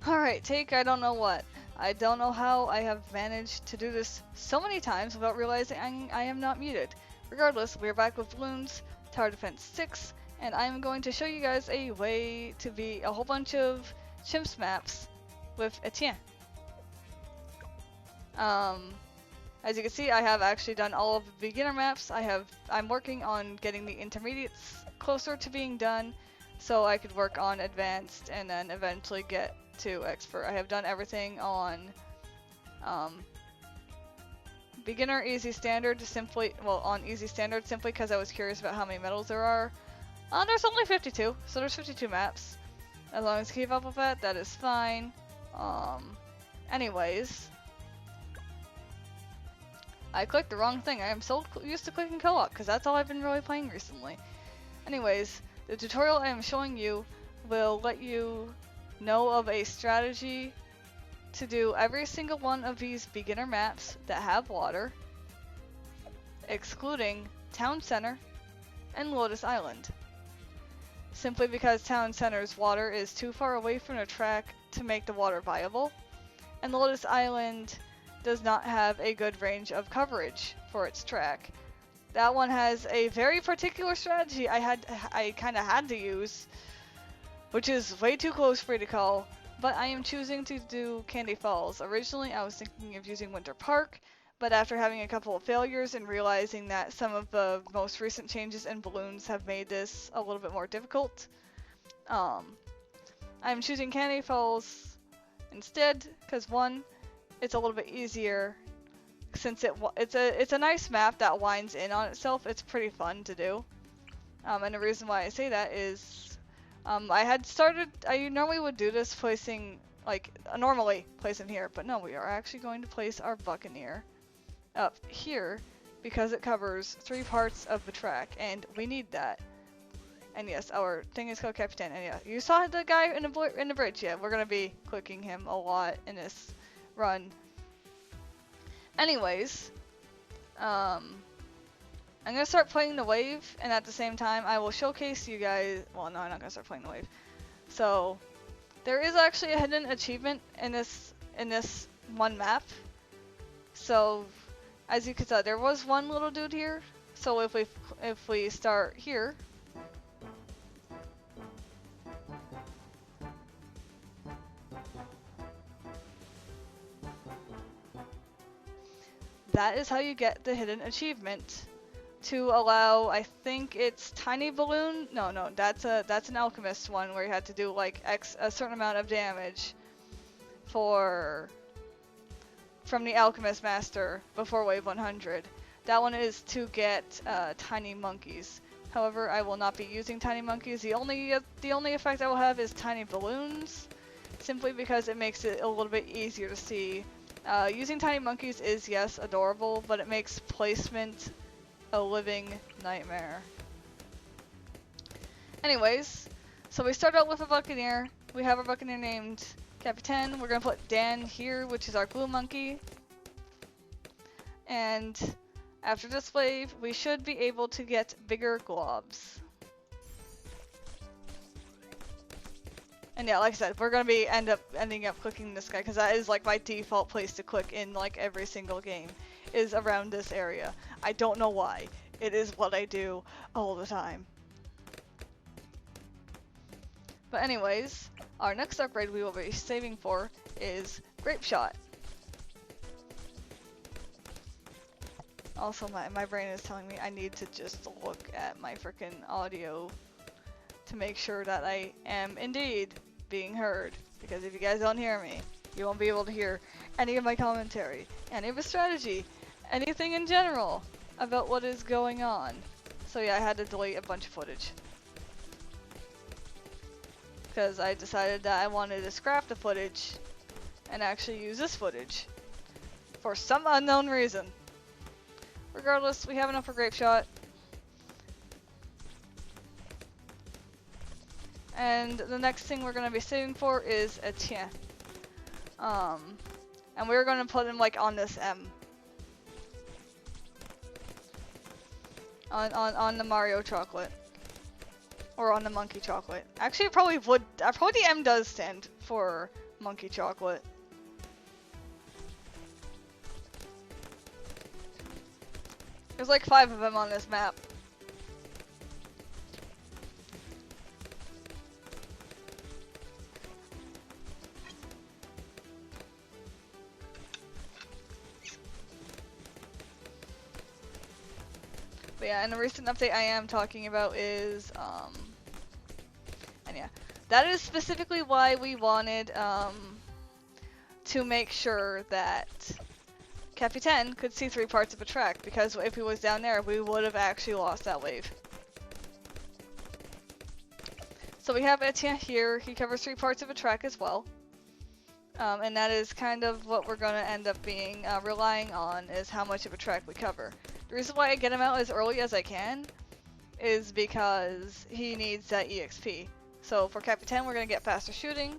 Alright, take I don't know what. I don't know how I have managed to do this so many times without realizing I am not muted. Regardless, we are back with Bloons, Tower Defense 6, and I'm going to show you guys a way to be a whole bunch of Chimps maps with Etienne. As you can see, I have actually done all of the beginner maps. I'm working on getting the intermediates closer to being done, so I could work on advanced and then eventually get to expert. I have done everything on beginner, easy, standard, on easy standard simply because I was curious about how many medals there are. There's only 52, so there's 52 maps. As long as you keep up with that, that is fine. Anyways, I clicked the wrong thing. I am so used to clicking co-op because that's all I've been really playing recently. Anyways, the tutorial I am showing you will let you know of a strategy to do every single one of these beginner maps that have water, excluding Town Center and Lotus Island. Simply because Town Center's water is too far away from the track to make the water viable, and Lotus Island does not have a good range of coverage for its track. That one has a very particular strategy I kind of had to use, which is way too close for me to call, but I am choosing to do Candy Falls. Originally, I was thinking of using Winter Park, but after having a couple of failures and realizing that some of the most recent changes in Bloons have made this a little bit more difficult, I'm choosing Candy Falls instead, because one, it's a little bit easier since it's a nice map that winds in on itself. It's pretty fun to do. And the reason why I say that is I normally would do this placing normally placing here, but no, we are actually going to place our Buccaneer up here because it covers 3 parts of the track and we need that. And yes, our thing is called Captain. And yeah, you saw the guy in the bridge. Yeah, we're gonna be clicking him a lot in this run. Anyways, I'm gonna start playing the wave, and at the same time, I will showcase you guys. Well, no, I'm not gonna start playing the wave. So, there is actually a hidden achievement in this one map. So, as you can tell, there was one little dude here. So if we start here. That is how you get the hidden achievement to allow, I think it's tiny balloon. No, that's an alchemist one where you had to do like a certain amount of damage from the alchemist master before wave 100. That one is to get tiny monkeys. However, I will not be using tiny monkeys. The only effect I will have is tiny balloons, simply because it makes it a little bit easier to see. Using tiny monkeys is, yes, adorable, but it makes placement a living nightmare. Anyways, so we start out with a Buccaneer. We have our Buccaneer named Capitan. We're going to put Dan here, which is our blue monkey. And after this wave, we should be able to get bigger globs. And yeah, like I said, we're gonna be ending up clicking this guy because that is like my default place to click in like every single game is around this area. I don't know why. It is what I do all the time. But anyways, our next upgrade we will be saving for is Grape Shot. Also, my brain is telling me I need to just look at my freaking audio to make sure that I am indeed being heard, because if you guys don't hear me, you won't be able to hear any of my commentary, any of the strategy, anything in general about what is going on. So yeah, I had to delete a bunch of footage because I decided that I wanted to scrap the footage and actually use this footage for some unknown reason. Regardless, we have enough for Grape Shot. And the next thing we're going to be saving for is Etienne. And we're going to put him like on this M. On the Mario chocolate. Or on the monkey chocolate. Actually, probably the M does stand for monkey chocolate. There's like 5 of them on this map. But yeah, and the recent update I am talking about is, and yeah, that is specifically why we wanted, to make sure that Etienne could see 3 parts of a track, because if he was down there, we would have actually lost that wave. So we have Etienne here, he covers 3 parts of a track as well. And that is kind of what we're going to end up being relying on, is how much of a track we cover. The reason why I get him out as early as I can is because he needs that EXP. So for Etienne, we're going to get faster shooting,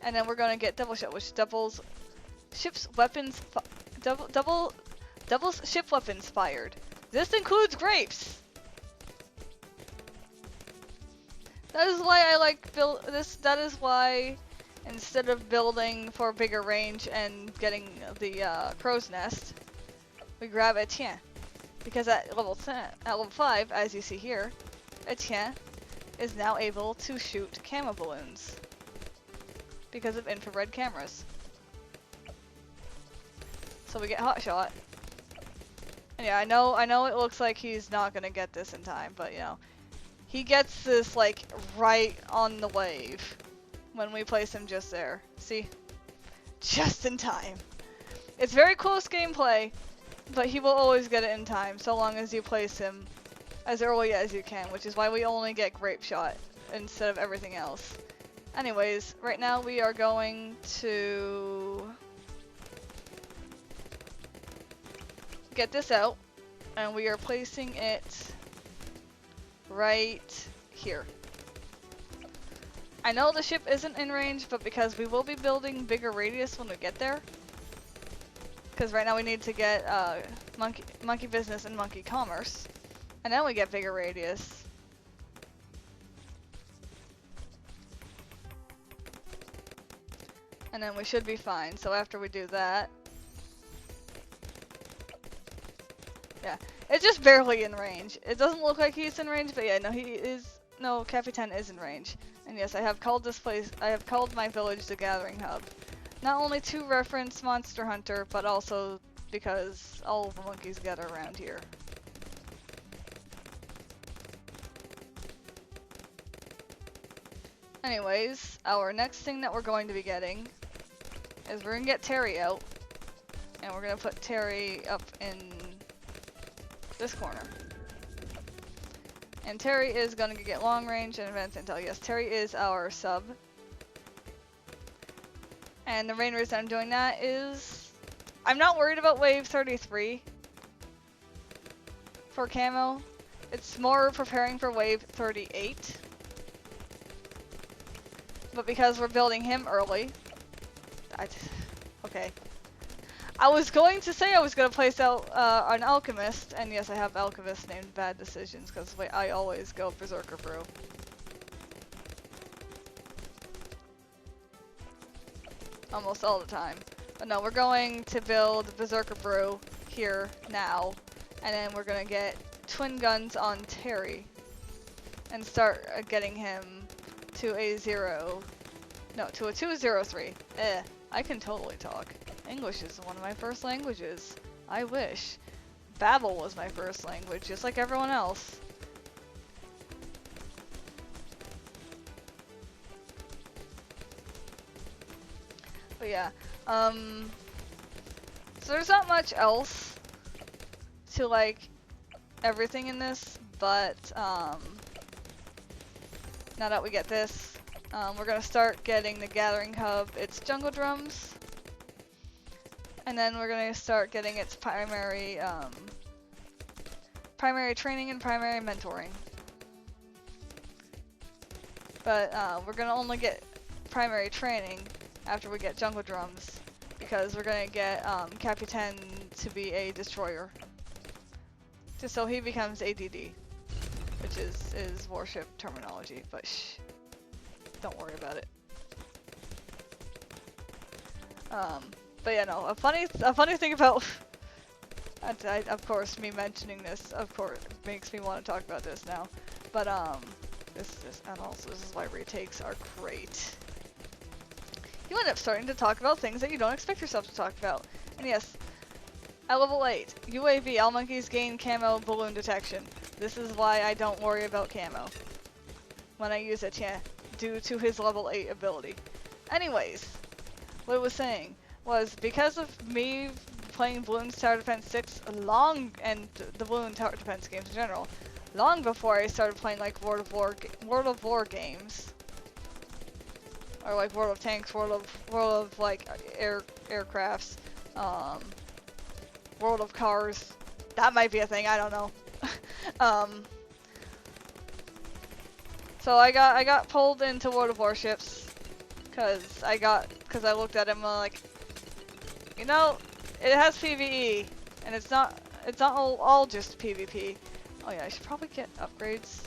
and then we're going to get double shot, which doubles ship's weapons, doubles ship weapons fired. This includes grapes. That is why I like build this. That is why, instead of building for bigger range and getting the crow's nest, we grab Etienne. Because at level 5, as you see here, Etienne is now able to shoot camo balloons because of infrared cameras. So we get hot shot. And yeah, I know it looks like he's not gonna get this in time, but you know, he gets this like right on the wave when we place him just there. See? Just in time. It's very close gameplay, but he will always get it in time, so long as you place him as early as you can, which is why we only get grape shot instead of everything else. Anyways, right now we are going to get this out, and we are placing it right here. I know the ship isn't in range, but because we will be building bigger radius when we get there, because right now we need to get monkey business and monkey commerce, and then we get bigger radius. And then we should be fine. So after we do that, yeah, it's just barely in range. It doesn't look like he's in range, but yeah, no, he is. No, Etienne is in range. And yes, I have called this place. I have called my village the Gathering Hub. Not only to reference Monster Hunter, but also because all of the monkeys gather around here. Anyways, our next thing that we're going to be getting is we're going to get Terry out. And we're going to put Terry up in this corner. And Terry is going to get long range and advanced intel. Yes, Terry is our sub. And the main reason I'm doing that is I'm not worried about wave 33 for camo. It's more preparing for wave 38. But because we're building him early, okay. I was going to say I was going to place out an alchemist, and yes, I have alchemist named Bad Decisions because I always go Berserker Brew. Almost all the time. But no, we're going to build Berserker Brew here now, and then we're going to get twin guns on Terry and start getting him to a 203. I can totally talk. English is one of my first languages. I wish. Babel was my first language, just like everyone else. But yeah, so there's not much else to like everything in this, but now that we get this, we're gonna start getting the Gathering Hub, its jungle drums, and then we're gonna start getting its primary training and primary mentoring. But we're gonna only get primary training after we get jungle drums, because we're gonna get Etienne to be a destroyer, just so he becomes ADD, which is warship terminology. But shh, don't worry about it. But yeah, no. A funny thing about of course, me mentioning this, of course, makes me want to talk about this now. But and also this is why retakes are great. You end up starting to talk about things that you don't expect yourself to talk about. And yes, at level 8, UAV, all monkeys gain camo balloon detection. This is why I don't worry about camo when I use Etienne, due to his level 8 ability. Anyways, what it was saying was because of me playing Bloons Tower Defense 6 and the Bloons Tower Defense games in general, long before I started playing like World of War games, or like World of Tanks, World of like aircrafts, World of Cars. That might be a thing. I don't know. So I got pulled into World of Warships because I looked at him like, you know, it has PvE and it's not all just PvP. Oh yeah, I should probably get upgrades.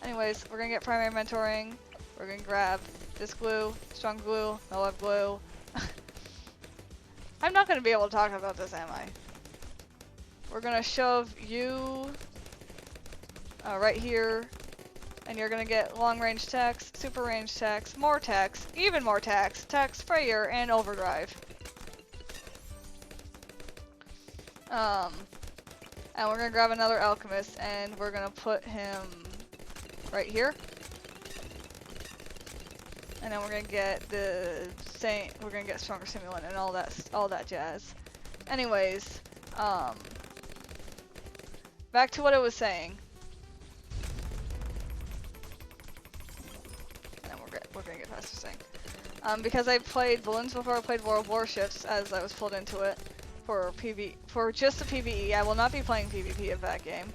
Anyways, we're gonna get primary mentoring. We're gonna grab this glue, strong glue, no love glue. I'm not gonna be able to talk about this, am I? We're gonna shove you right here, and you're gonna get long range tax, super range tax, more tax, even more tax, tax sprayer, and overdrive. And we're gonna grab another alchemist, and we're gonna put him right here. And then we're gonna get we're gonna get stronger simulant and all that jazz. Anyways, back to what it was saying. And then we're gonna get past this thing. Because I played Bloons before I played World of Warships, as I was pulled into it for just the PvE. I will not be playing PvP of that game.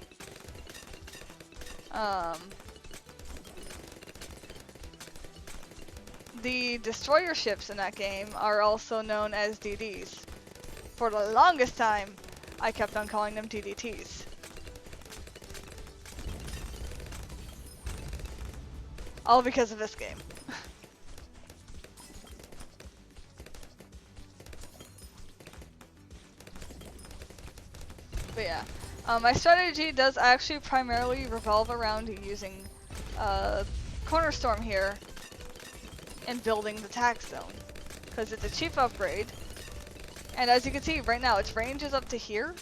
The destroyer ships in that game are also known as DDs. For the longest time, I kept on calling them DDTs. All because of this game. But yeah, my strategy does actually primarily revolve around using Cornerstorm here and building the tax zone, because it's a cheap upgrade, and as you can see right now, its range is up to here,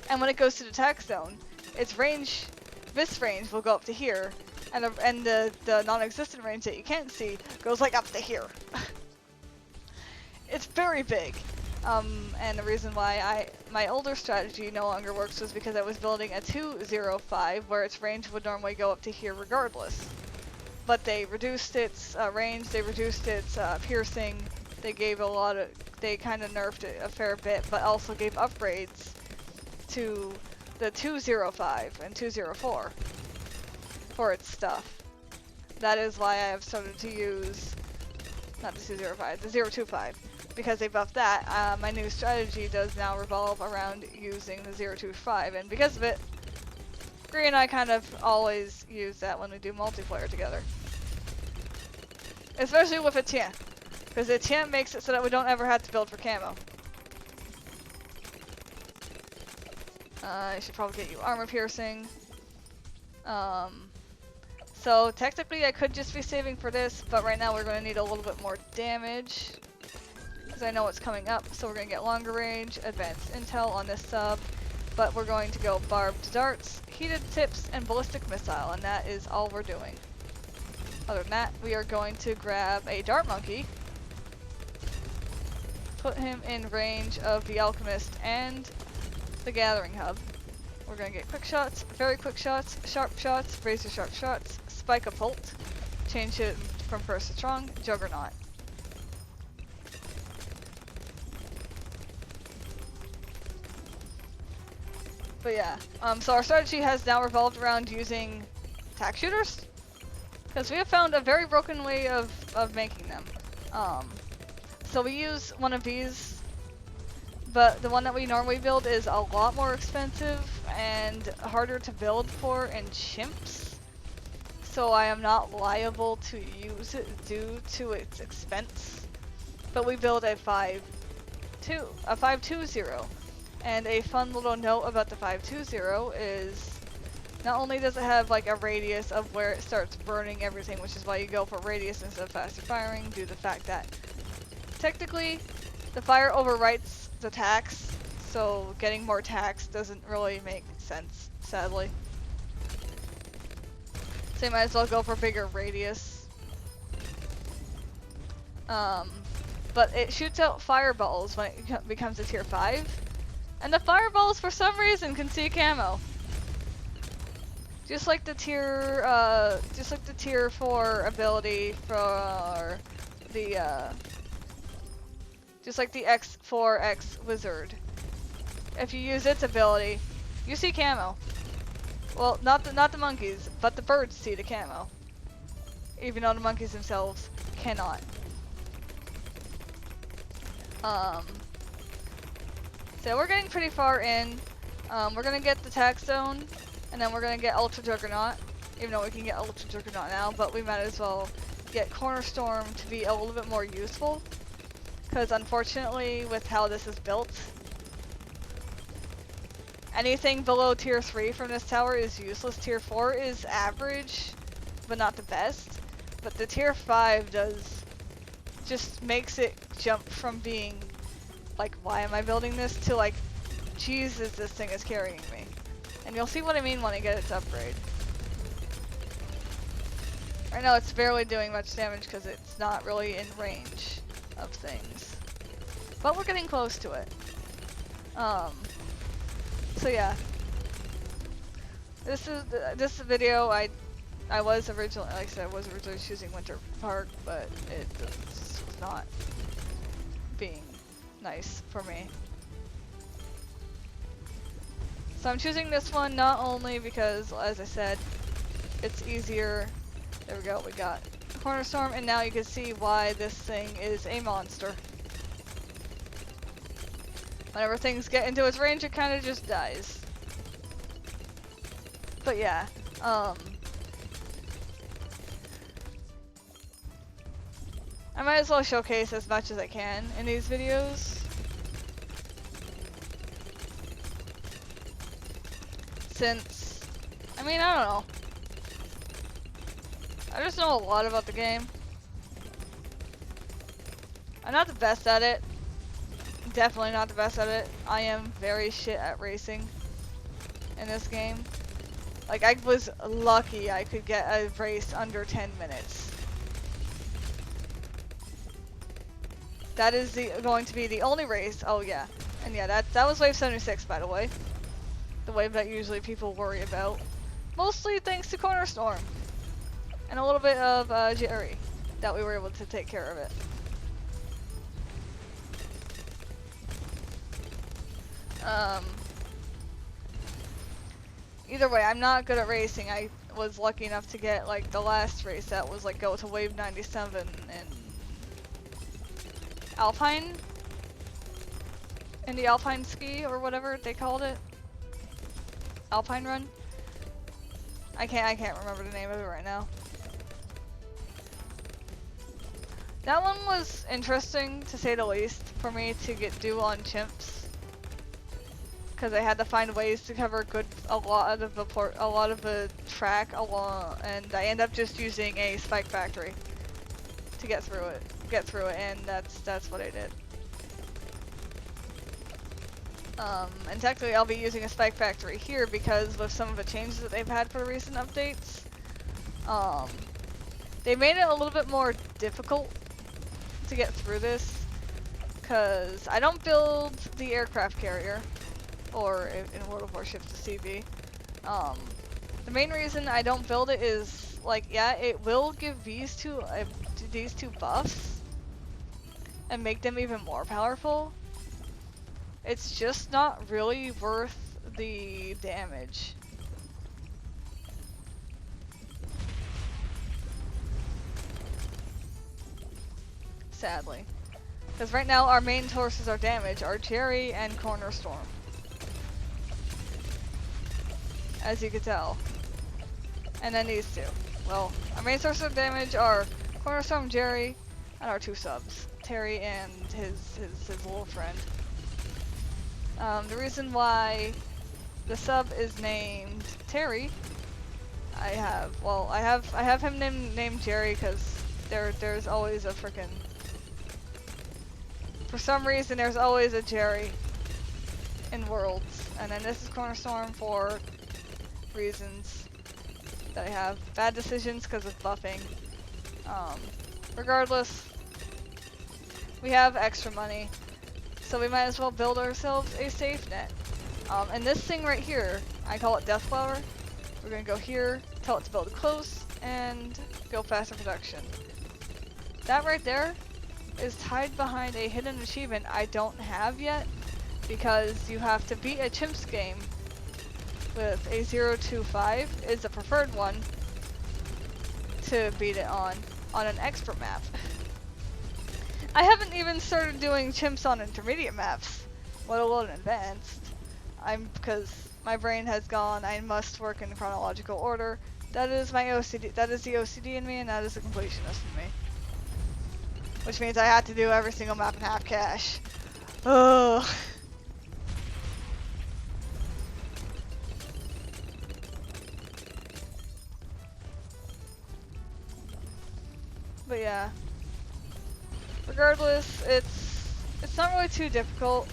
and when it goes to the tax zone, its range, this range will go up to here, and the non-existent range that you can't see goes like up to here. It's very big. And the reason why my older strategy no longer works was because I was building a 205 where its range would normally go up to here regardless. But they reduced its range, they reduced its piercing, they kind of nerfed it a fair bit, but also gave upgrades to the 205 and 204 for its stuff. That is why I have started to use, not the 205, the 025. Because they buffed that, my new strategy does now revolve around using the 025, and because of it, Gree and I kind of always use that when we do multiplayer together. Especially with Etienne, because Etienne makes it so that we don't ever have to build for camo. I should probably get you armor piercing. So technically I could just be saving for this, but right now we're going to need a little bit more damage. Because I know what's coming up, so we're going to get longer range, advanced intel on this sub, but we're going to go barbed darts, heated tips, and ballistic missile, and that is all we're doing. Other than that, we are going to grab a dart monkey, put him in range of the alchemist and the gathering hub. We're going to get quick shots, very quick shots, sharp shots, razor sharp shots, spike a bolt, change it from first to strong, juggernaut. But yeah, so our strategy has now revolved around using tack shooters, because we have found a very broken way of making them. So we use one of these, but the one that we normally build is a lot more expensive and harder to build for in Chimps, so I am not liable to use it due to its expense. but we build a 520. And a fun little note about the 520 is not only does it have like a radius of where it starts burning everything, which is why you go for radius instead of faster firing, due to the fact that technically the fire overwrites the tax, so getting more tax doesn't really make sense, sadly. So you might as well go for bigger radius. But it shoots out fireballs when it becomes a tier 5. And the fireballs for some reason can see camo. Just like the tier 4 ability for the just like the X4X wizard. If you use its ability, you see camo. Well, not the monkeys, but the birds see the camo. Even though the monkeys themselves cannot. So we're getting pretty far in. We're gonna get the tax zone, and then we're gonna get Ultra Juggernaut. Even though we can get Ultra Juggernaut now, but we might as well get Corner Storm to be a little bit more useful. Because unfortunately, with how this is built, anything below tier 3 from this tower is useless. Tier 4 is average, but not the best. But the tier 5 just makes it jump from being like, why am I building this, to like, Jesus, this thing is carrying me. And you'll see what I mean when I get its upgrade. Right now it's barely doing much damage because it's not really in range of things. But we're getting close to it. So yeah. This video I was originally, like I said, I was originally choosing Winter Park, but it's not being nice for me. So I'm choosing this one not only because, as I said, it's easier. There we go, we got Corner Storm, and now you can see why this thing is a monster. Whenever things get into its range, it kind of just dies. But yeah, I might as well showcase as much as I can in these videos. Since, I mean, I don't know. I just know a lot about the game. I'm not the best at it. Definitely not the best at it. I am very shit at racing in this game. Like, I was lucky I could get a race under 10 minutes. That is going to be the only race. Oh yeah. And yeah, that was wave 76, by the way. The wave that usually people worry about. Mostly thanks to Corner Storm. And a little bit of Jerry, that we were able to take care of it. Either way, I'm not good at racing. I was lucky enough to get like the last race that was like go to wave 97 and Alpine? In the Alpine ski or whatever they called it. Alpine run? I can't remember the name of it right now. That one was interesting, to say the least, for me to do on Chimps, because I had to find ways to cover a lot of the track along, and I end up just using a spike factory to get through it, and that's what I did. And technically I'll be using a spike factory here because with some of the changes that they've had for the recent updates, they made it a little bit more difficult to get through this, because I don't build the aircraft carrier, or in World of Warships the CB. The main reason I don't build it is, like, yeah, it will give these two buffs and make them even more powerful. It's just not really worth the damage. Sadly. Because right now our main sources of damage are Jerry and Corner Storm. As you can tell. And then these two. Well, our main sources of damage are Corner Storm, Jerry, and our 2 subs, Terry and his little friend. The reason why the sub is named Terry, I have him named Jerry because there's always a frickin', for some reason there's always a Jerry in Worlds, and then this is Cornerstorm for reasons that I have. Bad decisions because of buffing. Regardless, we have extra money, so we might as well build ourselves a safe net. And this thing right here, I call it Death Flower. We're gonna go here, tell it to build close, and go faster production. That right there is tied behind a hidden achievement I don't have yet, because you have to beat a Chimps game with a 025 is the preferred one to beat it on an expert map. I haven't even started doing Chimps on intermediate maps, let alone advanced. Because my brain has gone, I must work in chronological order. That is my OCD, that is the OCD in me, and that is the completionist in me. Which means I have to do every single map in half cash. Oh. But yeah. Regardless, it's not really too difficult.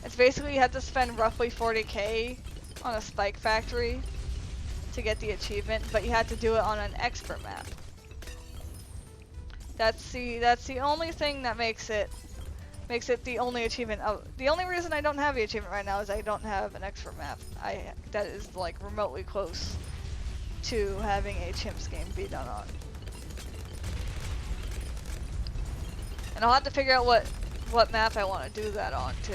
It's basically you have to spend roughly 40k on a spike factory to get the achievement, but you have to do it on an expert map. That's the only thing that makes it the only achievement. The only reason I don't have the achievement right now is I don't have an expert map. That is like remotely close to having a Chimps game be done on. And I'll have to figure out what map I want to do that on too.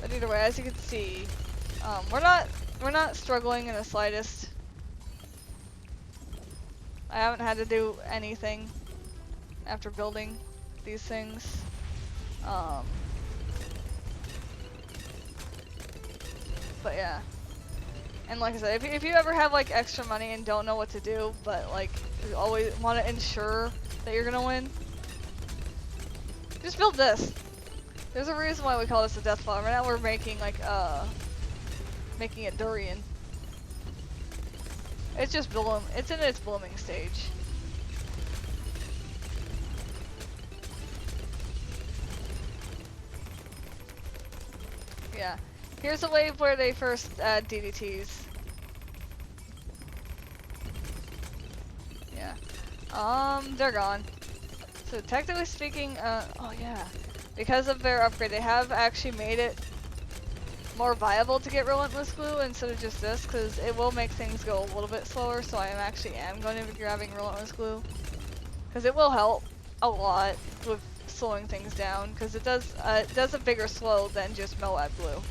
But either way, as you can see, we're not struggling in the slightest. I haven't had to do anything after building these things. But yeah, and like I said, if you ever have like extra money and don't know what to do, but like you always want to ensure that you're gonna win, just build this. There's a reason why we call this a Death Flower. Right now we're making like making it durian. It's just it's in its blooming stage. Yeah. Here's a wave where they first add DDTs. Yeah. They're gone. So technically speaking, oh yeah. Because of their upgrade, they have actually made it more viable to get Relentless Glue instead of just this, because it will make things go a little bit slower, so I am going to be grabbing Relentless Glue. Because it will help a lot with slowing things down, because it does a bigger slow than just Moab Glue.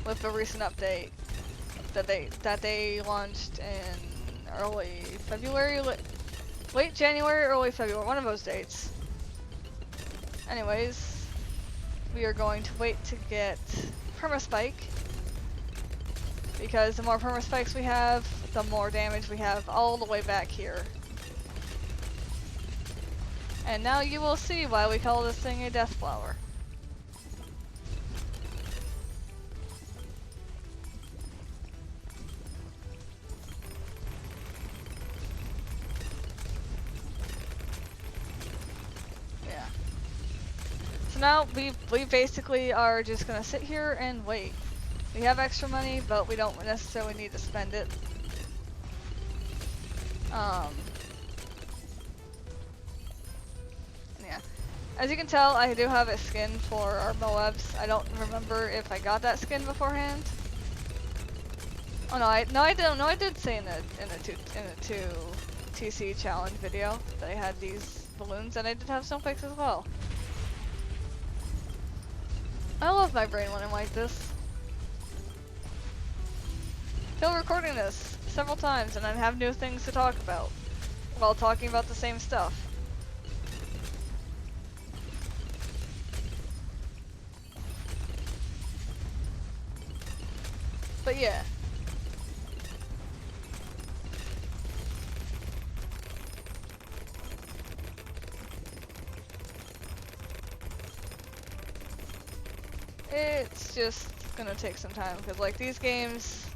With the recent update that they launched in early February, late January, early February, one of those dates. Anyways, we are going to wait to get Permaspike, because the more Permaspikes we have, the more damage we have all the way back here. And now you will see why we call this thing a Death Flower. Now we basically are just gonna sit here and wait. We have extra money, but we don't necessarily need to spend it. Yeah. As you can tell, I do have a skin for our Moabs. I don't remember if I got that skin beforehand. Oh no, I did say in a 2 TC challenge video that I had these balloons, and I did have snowflakes as well. I love my brain when I'm like this. I feel recording this several times and I have new things to talk about while talking about the same stuff. But yeah. It's just gonna take some time because like these games,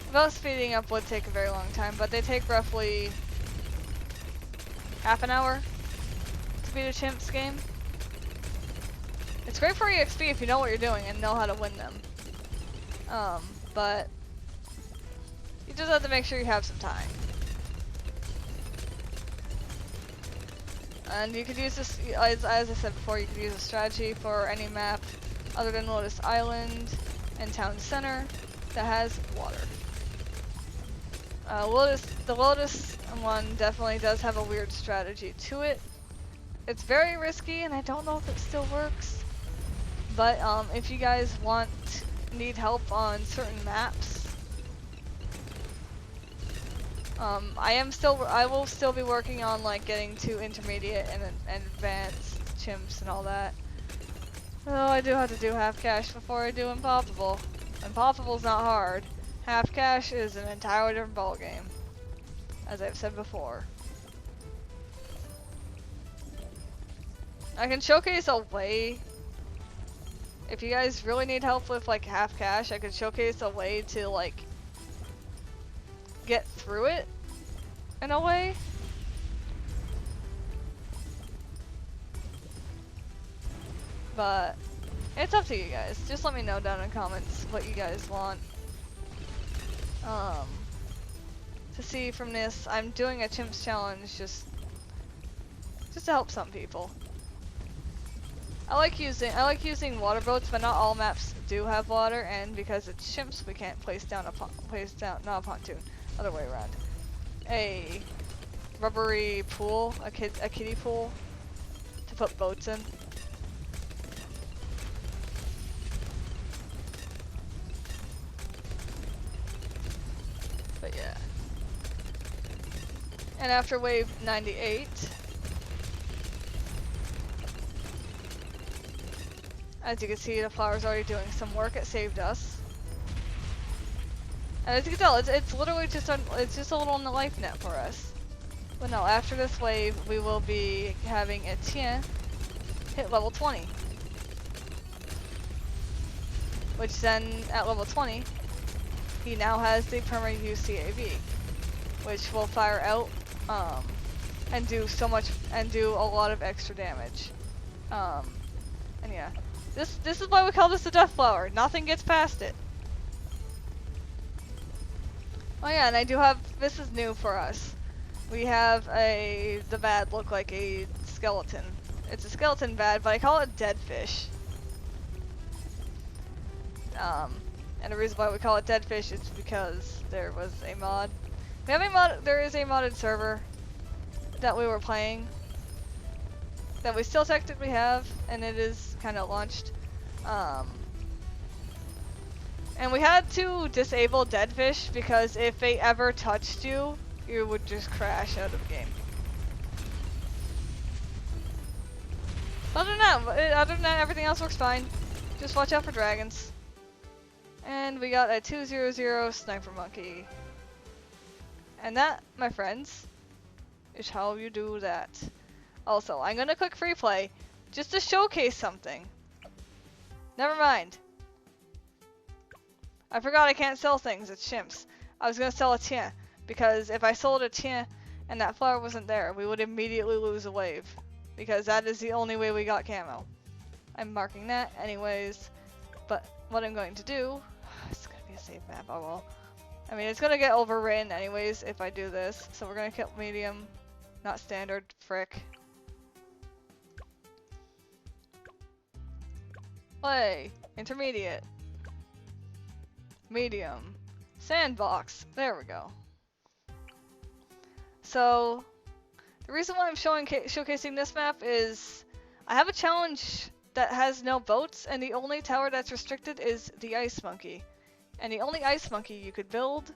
without speeding up would take a very long time, but they take roughly half an hour to beat a Chimps game. It's great for EXP if you know what you're doing and know how to win them. But you just have to make sure you have some time. And you could use this, as I said before, you could use a strategy for any map other than Lotus Island and Town Center that has water. The Lotus one definitely does have a weird strategy to it. It's very risky and I don't know if it still works. But if you guys need help on certain maps, I will still be working on like getting to intermediate and advanced Chimps and all that. Though I do have to do half cash before I do Unpoppable. Unpoppable's not hard. Half cash is an entirely different ballgame, as I've said before. I can showcase a way. If you guys really need help with like half cash, I could showcase a way to like get through it in a way. But it's up to you guys. Just let me know down in the comments what you guys want. To see from this, I'm doing a Chimps challenge just to help some people. I like using water boats, but not all maps do have water, and because it's Chimps, we can't place down not a pontoon, other way around. A rubbery pool, a kiddie pool to put boats in. But yeah. And after wave 98, as you can see, the flower's already doing some work. It saved us. And as you can tell, it's literally just a little in the life net for us. But no, after this wave, we will be having Etienne hit level 20. Which then, at level 20, he now has the permanent UCAV, which will fire out and do a lot of extra damage. And yeah, this is why we call this the Death Flower. Nothing gets past it. Oh yeah, and I do have, this is new for us. We have the bad look like a skeleton. It's a skeleton bad, but I call it dead fish. And the reason why we call it dead fish is because there was a mod. There is a modded server that we were playing that we still technically have, and it is kind of launched. And we had to disable dead fish because if they ever touched you, you would just crash out of the game. Other than that, everything else works fine. Just watch out for dragons. And we got a 200 sniper monkey. And that, my friends, is how you do that. Also, I'm gonna click free play just to showcase something. Never mind. I forgot I can't sell things. It's Chimps. I was gonna sell Etienne because if I sold Etienne and that flower wasn't there, we would immediately lose a wave because that is the only way we got camo. I'm marking that anyways. But what I'm going to do, it's gonna be a safe map. Oh well. I mean, it's gonna get overwritten anyways if I do this. So we're gonna kill medium, not standard. Frick. Play. Intermediate. Medium. Sandbox. There we go. So, the reason why I'm showcasing this map is I have a challenge that has no boats, and the only tower that's restricted is the Ice Monkey. And the only Ice Monkey you could build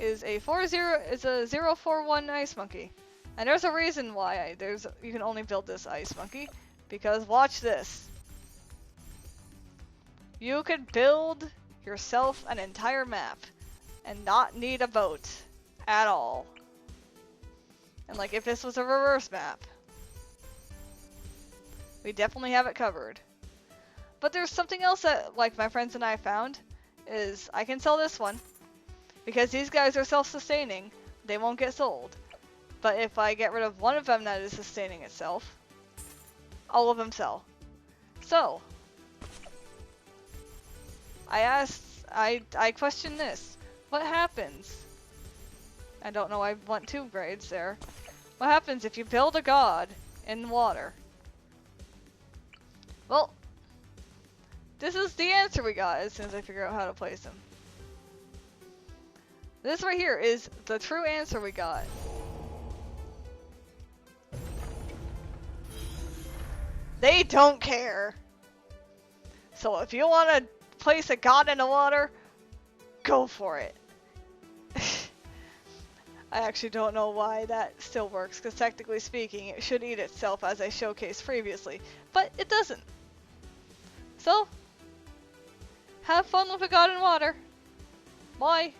is a 041 Ice Monkey. And there's a reason why you can only build this Ice Monkey, because watch this. You could build yourself an entire map and not need a boat at all. And like if this was a reverse map, we definitely have it covered. But there's something else that like my friends and I found is I can sell this one because these guys are self-sustaining. They won't get sold. But if I get rid of one of them that is sustaining itself, all of them sell. So I question this. What happens? I don't know, I went 2 grades there. What happens if you build a god in water? Well, this is the answer we got as soon as I figure out how to place him. This right here is the true answer we got. They don't care. So if you want to place a god in the water, go for it. I actually don't know why that still works, because technically speaking, it should eat itself as I showcased previously, but it doesn't. So, have fun with a god in water. Bye.